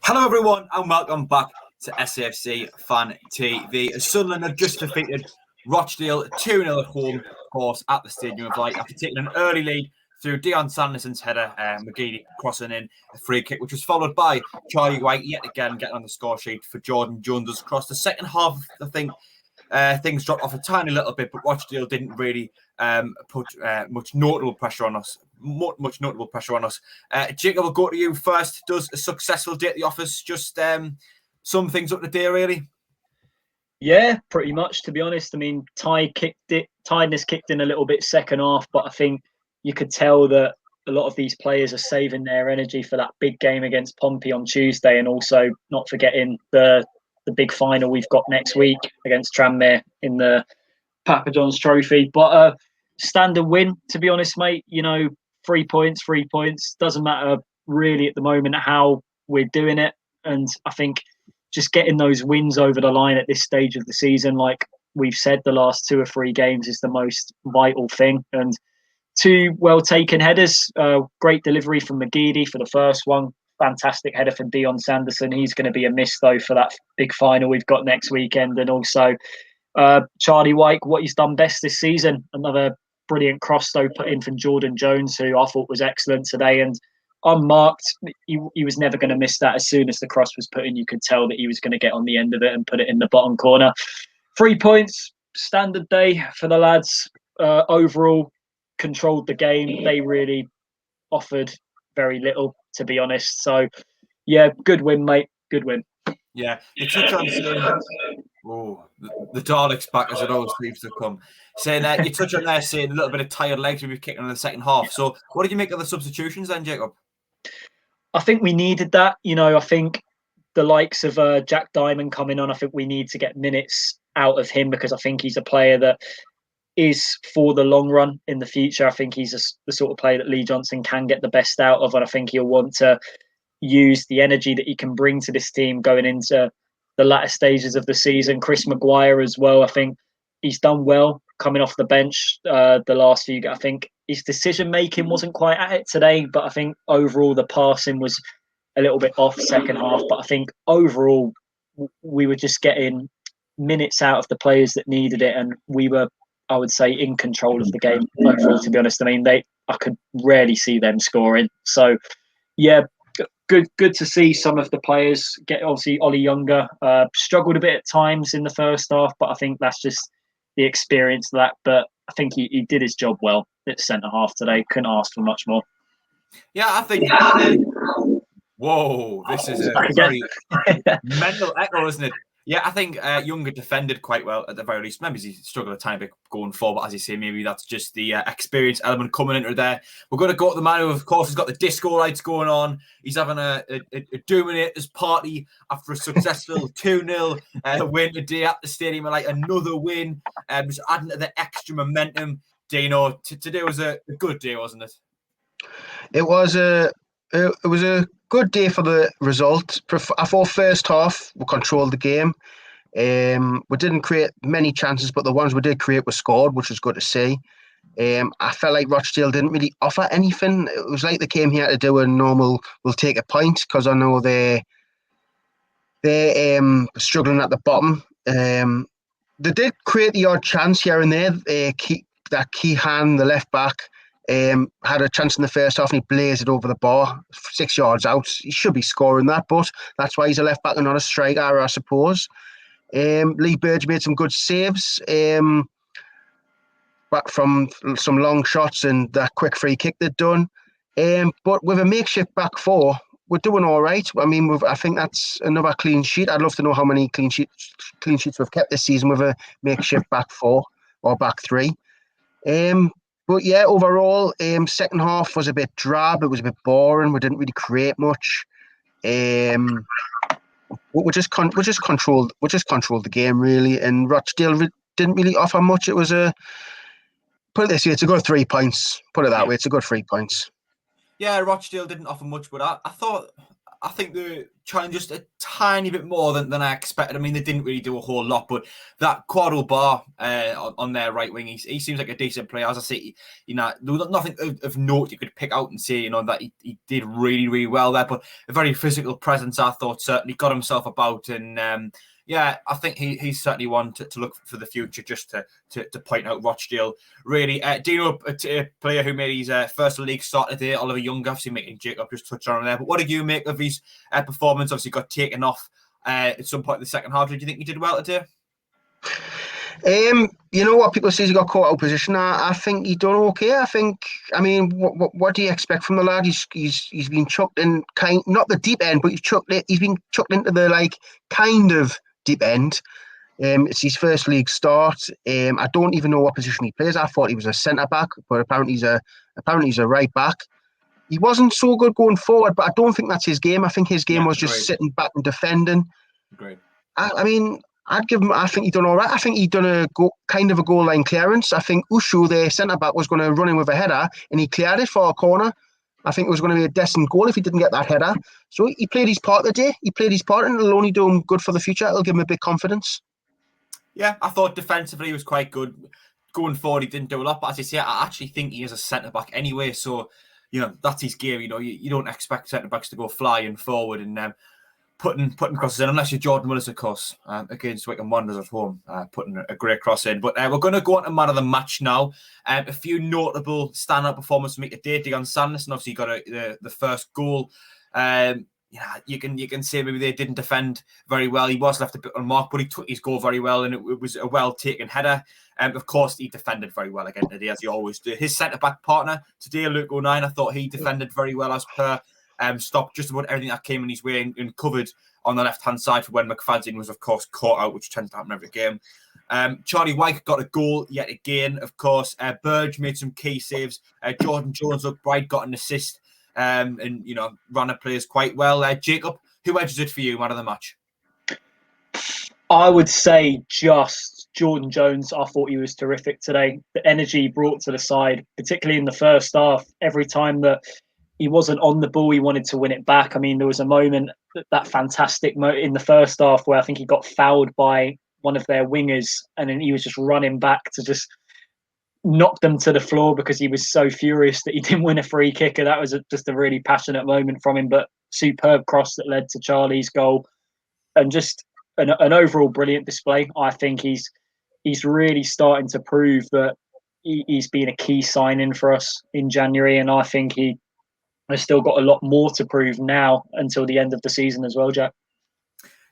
Hello everyone and welcome back to SAFC Fan TV. Sunderland have just defeated Rochdale 2-0 at home, of course, at the Stadium of Light after taking an early lead through Dion Sanderson's header, McGeady crossing in a free kick, which was followed by Charlie White yet again getting on the score sheet for Jordan Jones' cross. The second half, I think, things dropped off a tiny little bit, but Rochdale didn't really put much notable pressure on us. Jacob, I'll go to you first. Does a successful day at the office just sum things up today, really? Yeah, pretty much, to be honest. I mean, tiredness kicked in a little bit second half, but I think you could tell that a lot of these players are saving their energy for that big game against Pompey on Tuesday, and also not forgetting the big final we've got next week against Tranmere in the Papa John's Trophy. But standard win, to be honest, mate. 3 points. Doesn't matter really at the moment how we're doing it. And I think just getting those wins over the line at this stage of the season, like we've said, the last 2 or 3 games is the most vital thing. And 2 well-taken headers. Great delivery from McGeady for the first one. Fantastic header from Dion Sanderson. He's going to be a miss, though, for that big final we've got next weekend. And also Charlie White, what he's done best this season. Another brilliant cross, though, put in from Jordan Jones, who I thought was excellent today. And unmarked, he was never going to miss that. As soon as the cross was put in, you could tell that he was going to get on the end of it and put it in the bottom corner. 3 points, standard day for the lads. Overall, controlled the game. They really offered very little, to be honest. So, yeah, good win, mate. Good win. Yeah, you touch on saying, the Daleks back as it always seems to come. Saying that you touch on there saying a little bit of tired legs we were kicking in the second half. So, what did you make of the substitutions then, Jacob? I think we needed that. I think the likes of Jack Diamond coming on, I think we need to get minutes out of him because I think he's a player that is for the long run in the future. I think he's the sort of player that Lee Johnson can get the best out of, and I think he'll want to use the energy that he can bring to this team going into the latter stages of the season. Chris Maguire as well. I think he's done well coming off the bench the last few. I think his decision making wasn't quite at it today, but I think overall the passing was a little bit off second half. But I think overall we were just getting minutes out of the players that needed it, and we were, I would say, in control of the game overall, to be honest. I mean, I could rarely see them scoring. So, yeah, good to see some of the players get. Obviously, Ollie Younger struggled a bit at times in the first half, but I think that's just the experience of that. But I think he did his job well at centre half today. Couldn't ask for much more. Yeah, I think. Whoa, this is a very mental echo, isn't it? Yeah, I think Younger defended quite well at the very least. Maybe he struggled a tiny bit going forward, but as you say, maybe that's just the experience element coming into there. We're going to go to the man who, of course, has got the disco lights going on. He's having a Dominators party after a successful 2-0 win today at the stadium. Like another win, just adding to the extra momentum. Dino, today was a good day, wasn't it? It was a good day for the result. I thought first half we controlled the game. We didn't create many chances, but the ones we did create were scored, which was good to see. I felt like Rochdale didn't really offer anything. It was like they came here to do a normal, we'll take a point, because I know they're struggling at the bottom. They did create the odd chance here and there. Keehan, the left back, had a chance in the first half and he blazed it over the bar 6 yards out. He should be scoring that, but that's why he's a left back and not a striker, I suppose. Lee Burge made some good saves back from some long shots and that quick free kick they'd done. But with a makeshift back 4, we're doing all right. I mean, I think that's another clean sheet. I'd love to know how many clean sheets we've kept this season with a makeshift back 4 or back 3. But yeah, overall, second half was a bit drab. It was a bit boring. We didn't really create much. We just controlled the game really, and Rochdale didn't really offer much. It was put it this way, it's a good 3 points. Put it that way, it's a good 3 points. Yeah, Rochdale didn't offer much, but I thought I think they're trying just a tiny bit more than I expected. I mean, they didn't really do a whole lot, but that Quaddle Bar on their right wing, he seems like a decent player. As I say, there was nothing of note you could pick out and say, that he did really, really well there. But a very physical presence, I thought, certainly got himself about. And I think he's certainly one to look for the future, just to point out Rochdale. Really, do you know a player who made his first league start today, Oliver Young, obviously making Jacob just touch on him there. But what did you make of his performance? Obviously got taken off at some point in the second half. Did you think he did well today? You know what people say, he got caught out of position. I think he done okay. What do you expect from the lad? He's been chucked in not the deep end, but he's been chucked into the kind of deep end. It's his first league start. I don't even know what position he plays. I thought he was a centre back, but apparently he's a right back. He wasn't so good going forward, but I don't think that's his game. I think his game was just sitting back and defending. Great. I'd give him. I think he done all right. I think he done a goal line clearance. I think Ushu, the centre back, was going to run in with a header, and he cleared it for a corner. I think it was going to be a decent goal if he didn't get that header. So he played his part today. He played his part, and it'll only do him good for the future. It'll give him a bit of confidence. Yeah, I thought defensively he was quite good. Going forward, he didn't do a lot, but as you say, I actually think he is a centre back anyway. So that's his game. You don't expect centre backs to go flying forward and putting crosses in, unless you're Jordan Willis, of course, against Wycombe Wanderers at home, putting a great cross in. But we're going to go on to man of the match now. A few notable standout performances from me today. Dion Sanderson obviously got the first goal. You can say maybe they didn't defend very well. He was left a bit unmarked, but he took his goal very well, and it was a well-taken header. Of course, he defended very well again today, as he always do. His centre-back partner today, Luke O'Nien, I thought he defended very well as per. Stopped just about everything that came in his way and covered on the left-hand side for when McFadden was, of course, caught out, which tends to happen every game. Charlie White got a goal yet again, of course. Burge made some key saves. Jordan Jones looked bright, got an assist, and ran the players quite well. Jacob, who edges it for you, man of the match? I would say just Jordan Jones. I thought he was terrific today. The energy he brought to the side, particularly in the first half, every time that he wasn't on the ball, he wanted to win it back. I mean, there was a moment, that fantastic moment in the first half where I think he got fouled by one of their wingers, and then he was just running back to just knock them to the floor because he was so furious that he didn't win a free kick. And that was just a really passionate moment from him, but superb cross that led to Charlie's goal, and just an overall brilliant display. I think he's really starting to prove that he's been a key signing for us in January, and I think he has still got a lot more to prove now until the end of the season as well, Jack.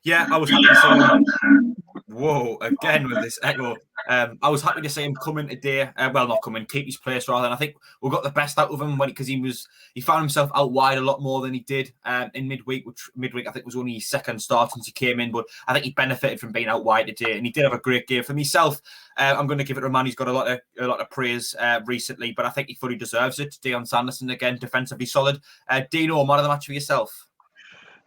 Yeah, I was happy to see him. Whoa, again with this echo. I was happy to see him come in today. Not come in, keep his place rather. And I think we got the best out of him because he found himself out wide a lot more than he did in midweek, which midweek I think was only his second start since he came in. But I think he benefited from being out wide today, and he did have a great game. For myself, I'm going to give it to a man who's got a lot of praise recently, but I think he fully deserves it. Dion Sanderson again, defensively solid. Dino, man of the match for yourself.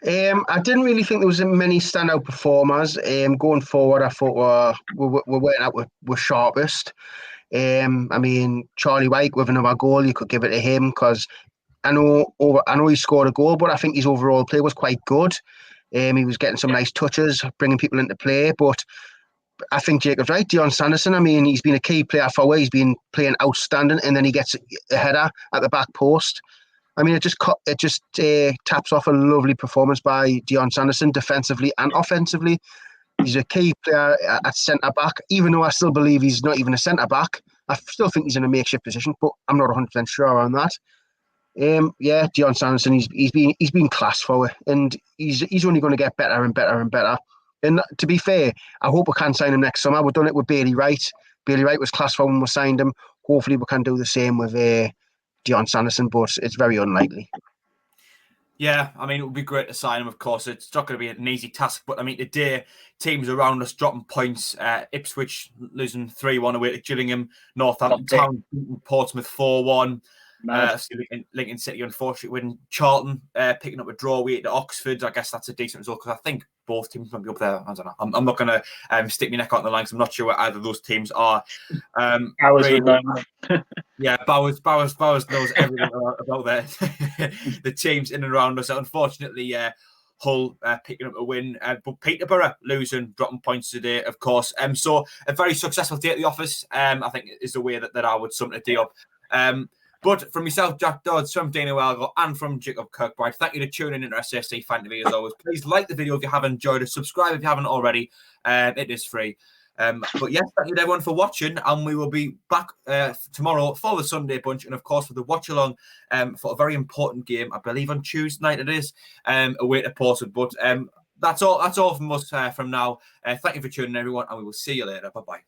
I didn't really think there was many standout performers. Going forward, I thought we're went out with sharpest. Charlie White with another goal, you could give it to him because I know he scored a goal, but I think his overall play was quite good. He was getting some nice touches, bringing people into play. But I think Jacob's right. Dion Sanderson, he's been a key player for where he's been playing outstanding, and then he gets a header at the back post. It just taps off a lovely performance by Dion Sanderson defensively and offensively. He's a key player at centre back, even though I still believe he's not even a centre back. I still think he's in a makeshift position, but I'm not 100% sure on that. Dion Sanderson, he's been class for it, and he's only going to get better and better and better. And to be fair, I hope we can sign him next summer. We've done it with Bailey Wright. Bailey Wright was class for when we signed him. Hopefully, we can do the same with Dion Sanderson, but it's very unlikely. Yeah, it would be great to sign him, of course. It's not going to be an easy task, but today, teams around us dropping points. Ipswich losing 3-1 away to Gillingham, Northampton Town, Portsmouth 4-1. Lincoln City, unfortunately, winning. Charlton picking up a draw away to Oxford. I guess that's a decent result because I think both teams might be up there. I don't know. I'm not going to stick my neck out on the line because I'm not sure where either of those teams are. Yeah, Bowers knows everything about the teams in and around us. Unfortunately, Hull picking up a win, but Peterborough losing, dropping points today, of course. So a very successful day at the office, I think, is the way that I would sum the day up. But from myself, Jack Dodds, from Dana Welgo, and from Jacob Kirkbride, thank you for tuning in to SAFC Fan TV as always. Please like the video if you haven't enjoyed it. Subscribe if you haven't already. It is free. But yes, thank you to everyone for watching, and we will be back tomorrow for the Sunday Bunch, and of course for the watch along for a very important game. I believe on Tuesday night it is away to Portsmouth. But that's all from us from now. Thank you for tuning in, everyone, and we will see you later. Bye bye.